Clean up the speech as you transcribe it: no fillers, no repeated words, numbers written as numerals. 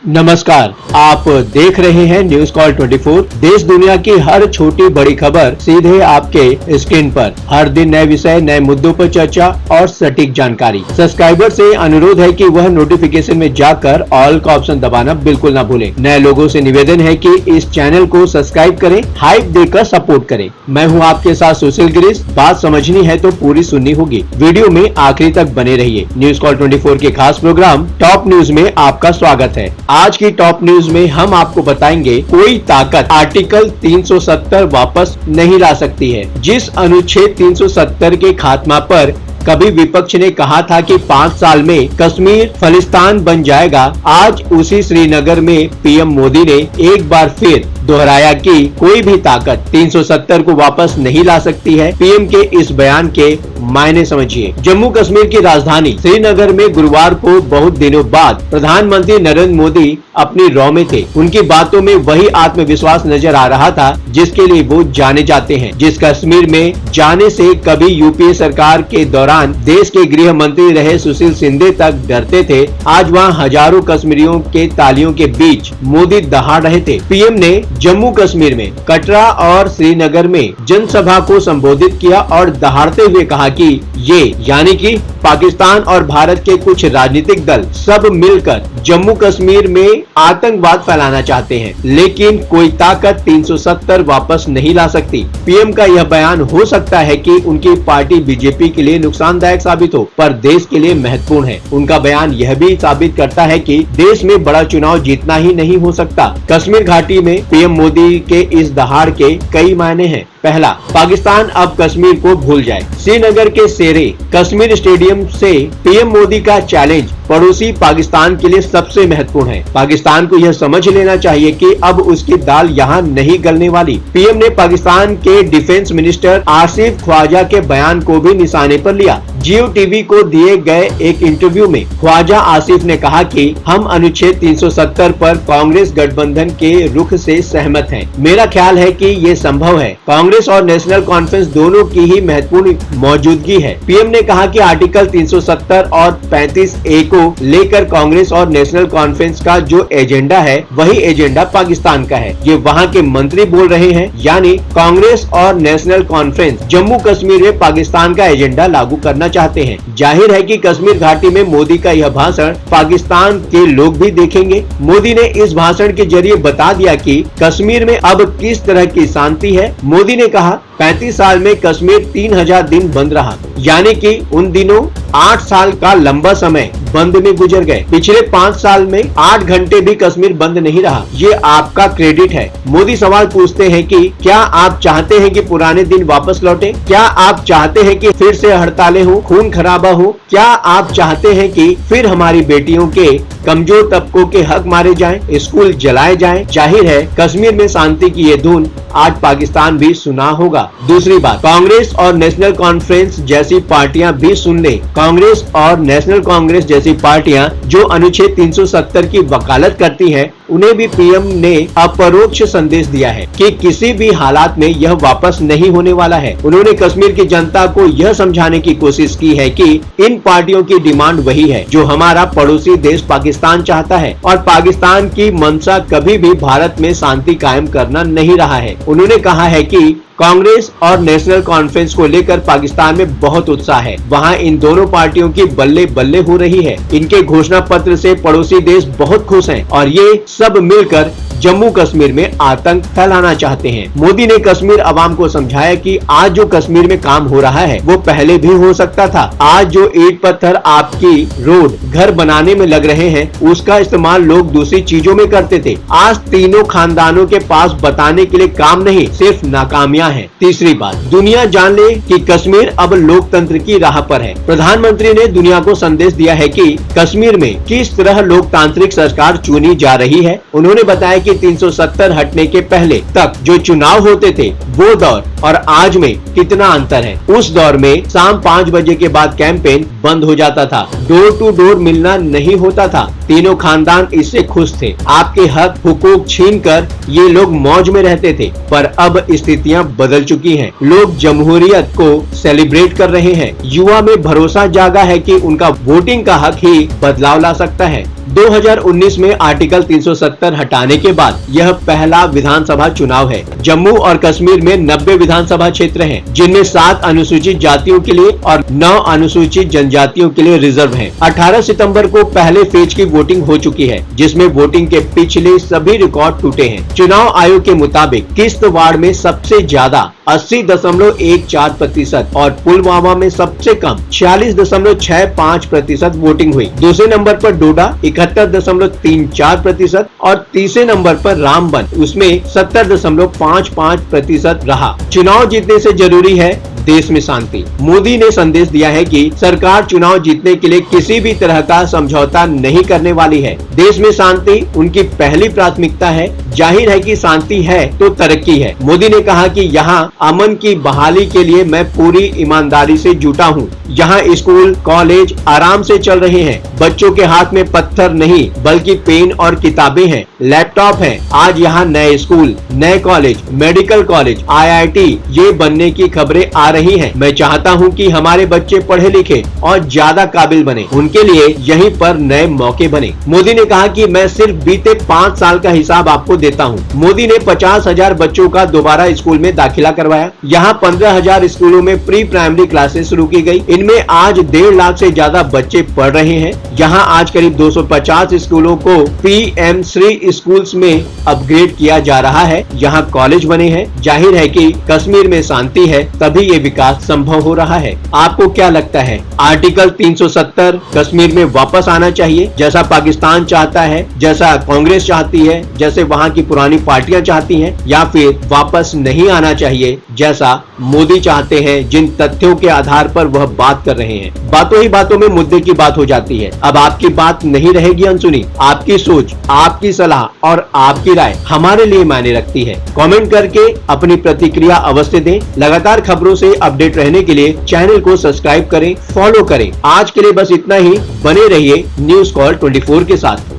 नमस्कार, आप देख रहे हैं न्यूज कॉल 24। देश दुनिया की हर छोटी बड़ी खबर सीधे आपके स्क्रीन पर। हर दिन नए विषय, नए मुद्दों पर चर्चा और सटीक जानकारी। सब्सक्राइबर से अनुरोध है कि वह नोटिफिकेशन में जाकर ऑल का ऑप्शन दबाना बिल्कुल ना भूलें। नए लोगों से निवेदन है कि इस चैनल को सब्सक्राइब करें, हाइप देकर सपोर्ट करें। मैं हूं आपके साथ सुशील गिरीश। बात समझनी है तो पूरी सुननी होगी। वीडियो में आखिरी तक बने रहिए। न्यूज कॉल 24 के खास प्रोग्राम टॉप न्यूज में आपका स्वागत है। आज की टॉप न्यूज में हम आपको बताएंगे, कोई ताकत आर्टिकल 370 वापस नहीं ला सकती है। जिस अनुच्छेद 370 के खात्मा पर कभी विपक्ष ने कहा था कि 5 साल में कश्मीर खालिस्तान बन जाएगा, आज उसी श्रीनगर में पीएम मोदी ने एक बार फिर दोहराया कि कोई भी ताकत 370 को वापस नहीं ला सकती है। पीएम के इस बयान के मायने समझिए। जम्मू कश्मीर की राजधानी श्रीनगर में गुरुवार को बहुत दिनों बाद प्रधानमंत्री नरेंद्र मोदी अपनी रॉ में थे। उनकी बातों में वही आत्मविश्वास नजर आ रहा था जिसके लिए वो जाने जाते हैं। जिस कश्मीर में जाने से कभी यूपीए सरकार के दौरान देश के गृह मंत्री रहे सुशील शिंदे तक डरते थे, आज वहाँ हजारों कश्मीरियों के तालियों के बीच मोदी दहाड़ रहे थे। पीएम ने जम्मू कश्मीर में कटरा और श्रीनगर में जनसभा को संबोधित किया और दहाड़ते हुए कहा कि ये यानी कि पाकिस्तान और भारत के कुछ राजनीतिक दल सब मिलकर जम्मू कश्मीर में आतंकवाद फैलाना चाहते हैं, लेकिन कोई ताकत 370 वापस नहीं ला सकती। पीएम का यह बयान हो सकता है कि उनकी पार्टी बीजेपी के लिए नुकसानदायक साबित हो, पर देश के लिए महत्वपूर्ण है। उनका बयान यह भी साबित करता है कि देश में बड़ा चुनाव जीतना ही नहीं हो सकता। कश्मीर घाटी में पीएम मोदी के इस दहाड़ के कई मायने हैं। पहला, पाकिस्तान अब कश्मीर को भूल जाए। श्रीनगर के शेरे कश्मीर स्टेडियम से पीएम मोदी का चैलेंज पड़ोसी पाकिस्तान के लिए सबसे महत्वपूर्ण है। पाकिस्तान को यह समझ लेना चाहिए कि अब उसकी दाल यहाँ नहीं गलने वाली। पीएम ने पाकिस्तान के डिफेंस मिनिस्टर आसिफ ख्वाजा के बयान को भी निशाने पर लिया। जियो टीवी को दिए गए एक इंटरव्यू में ख्वाजा आसिफ ने कहा कि हम अनुच्छेद 370 पर कांग्रेस गठबंधन के रुख से सहमत हैं। मेरा ख्याल है कि ये संभव है। कांग्रेस और नेशनल कॉन्फ्रेंस दोनों की ही महत्वपूर्ण मौजूदगी है। पीएम ने कहा कि आर्टिकल 370 और 35A को लेकर कांग्रेस और नेशनल कॉन्फ्रेंस का जो एजेंडा है वही एजेंडा पाकिस्तान का है। ये वहाँ के मंत्री बोल रहे हैं, यानी कांग्रेस और नेशनल कॉन्फ्रेंस जम्मू कश्मीर में पाकिस्तान का एजेंडा लागू करना चाहते हैं। जाहिर है कि कश्मीर घाटी में मोदी का यह भाषण पाकिस्तान के लोग भी देखेंगे। मोदी ने इस भाषण के जरिए बता दिया कि कश्मीर में अब किस तरह की शांति है। मोदी ने कहा 35 साल में कश्मीर 3000 दिन बंद रहा, यानी कि उन दिनों 8 साल का लंबा समय बंद में गुजर गए। पिछले 5 साल में 8 घंटे भी कश्मीर बंद नहीं रहा। ये आपका क्रेडिट है। मोदी सवाल पूछते हैं कि क्या आप चाहते हैं कि पुराने दिन वापस लौटे? क्या आप चाहते हैं कि फिर से हड़तालें हो, खून खराबा हो? क्या आप चाहते हैं कि फिर हमारी बेटियों के कमजोर तबकों के हक मारे जाएं, स्कूल जलाए जाएं? जाहिर है कश्मीर में शांति की ये धुन आज पाकिस्तान भी सुना होगा। दूसरी बात, कांग्रेस और नेशनल कॉन्फ्रेंस जैसी पार्टियां भी सुन ले। कांग्रेस और नेशनल कांग्रेस जैसी पार्टियां जो अनुच्छेद 370 की वकालत करती हैं, उन्हें भी पीएम ने अपरोक्ष संदेश दिया है कि किसी भी हालात में यह वापस नहीं होने वाला है। उन्होंने कश्मीर की जनता को यह समझाने की कोशिश की है कि इन पार्टियों की डिमांड वही है जो हमारा पड़ोसी देश पाकिस्तान चाहता है, और पाकिस्तान की मंशा कभी भी भारत में शांति कायम करना नहीं रहा है। उन्होंने कहा है कि कांग्रेस और नेशनल कॉन्फ्रेंस को लेकर पाकिस्तान में बहुत उत्साह है। वहाँ इन दोनों पार्टियों की बल्ले बल्ले हो रही है। इनके घोषणा पत्र से पड़ोसी देश बहुत खुश हैं और ये सब मिलकर जम्मू कश्मीर में आतंक फैलाना चाहते हैं। मोदी ने कश्मीर अवाम को समझाया कि आज जो कश्मीर में काम हो रहा है वो पहले भी हो सकता था। आज जो ईंट पत्थर आपकी रोड घर बनाने में लग रहे हैं, उसका इस्तेमाल लोग दूसरी चीजों में करते थे। आज तीनों खानदानों के पास बताने के लिए काम नहीं, सिर्फ नाकामियां हैं। तीसरी बात, दुनिया जान ले कि कश्मीर अब लोकतंत्र की राह पर है। प्रधानमंत्री ने दुनिया को संदेश दिया है कि कश्मीर में किस तरह लोकतांत्रिक सरकार चुनी जा रही है। उन्होंने बताया कि 370 हटने के पहले तक जो चुनाव होते थे वो दौर और आज में कितना अंतर है। उस दौर में शाम 5 बजे के बाद कैंपेन बंद हो जाता था, डोर टू डोर मिलना नहीं होता था। तीनों खानदान इससे खुश थे। आपके हक हुकूक छीनकर ये लोग मौज में रहते थे, पर अब स्थितियां बदल चुकी हैं। लोग जमहूरियत को सेलिब्रेट कर रहे हैं। युवा में भरोसा जागा है कि उनका वोटिंग का हक ही बदलाव ला सकता है। 2019 में आर्टिकल 370 हटाने के बाद यह पहला विधानसभा चुनाव है। जम्मू और कश्मीर में 90 विधानसभा क्षेत्र हैं, जिनमें 7 अनुसूचित जातियों के लिए और 9 अनुसूचित जनजातियों के लिए रिजर्व हैं। 18 सितंबर को पहले फेज की वोटिंग हो चुकी है, जिसमें वोटिंग के पिछले सभी रिकॉर्ड टूटे हैं। चुनाव आयोग के मुताबिक किश्तवाड़ में सबसे ज्यादा 80.14% और पुलवामा में सबसे कम 46.65% वोटिंग हुई। दूसरे नंबर पर डोडा 71.34% और तीसरे नंबर पर रामबन, उसमें 70.55% रहा। चुनाव जीतने से जरूरी है देश में शांति। मोदी ने संदेश दिया है कि सरकार चुनाव जीतने के लिए किसी भी तरह का समझौता नहीं करने वाली है। देश में शांति उनकी पहली प्राथमिकता है। जाहिर है कि शांति है तो तरक्की है। मोदी ने कहा कि यहाँ अमन की बहाली के लिए मैं पूरी ईमानदारी से जुटा हूँ। यहाँ स्कूल कॉलेज आराम से चल रहे हैं। बच्चों के हाथ में पत्थर नहीं बल्कि पेन और किताबें हैं, लैपटॉप हैं। आज यहाँ नए स्कूल, नए कॉलेज, मेडिकल कॉलेज, IIT ये बनने की खबरें आ रही हैं। मैं चाहता हूँ कि हमारे बच्चे पढ़े लिखे और ज्यादा काबिल बने, उनके लिए यहीं पर नए मौके बने। मोदी ने कहा कि मैं सिर्फ बीते 5 साल का हिसाब आपको देता हूँ। मोदी ने 50,000 बच्चों का दोबारा स्कूल में दाखिला करवाया। यहाँ 15,000 स्कूलों में प्री प्राइमरी क्लासेस शुरू की गई। इनमें आज 1.5 लाख से ज्यादा बच्चे पढ़ रहे हैं। यहाँ आज करीब 250 स्कूलों को PM श्री स्कूल्स में अपग्रेड किया जा रहा है। यहाँ कॉलेज बने हैं। जाहिर है कि कश्मीर में शांति है तभी ये विकास संभव हो रहा है। आपको क्या लगता है, आर्टिकल 370 कश्मीर में वापस आना चाहिए जैसा पाकिस्तान चाहता है, जैसा कांग्रेस चाहती है, जैसे वहाँ की पुरानी पार्टियां चाहती हैं, या फिर वापस नहीं आना चाहिए जैसा मोदी चाहते हैं, जिन तथ्यों के आधार पर वह बात कर रहे हैं। बातों ही बातों में मुद्दे की बात हो जाती है। अब आपकी बात नहीं रहेगी अनसुनी। आपकी सोच, आपकी सलाह और आपकी राय हमारे लिए मायने रखती है। कमेंट करके अपनी प्रतिक्रिया अवश्य दें। लगातार खबरों से अपडेट रहने के लिए चैनल को सब्सक्राइब करें, फॉलो करें। आज के लिए बस इतना ही। बने रहिए न्यूज़ कॉल 24 के साथ।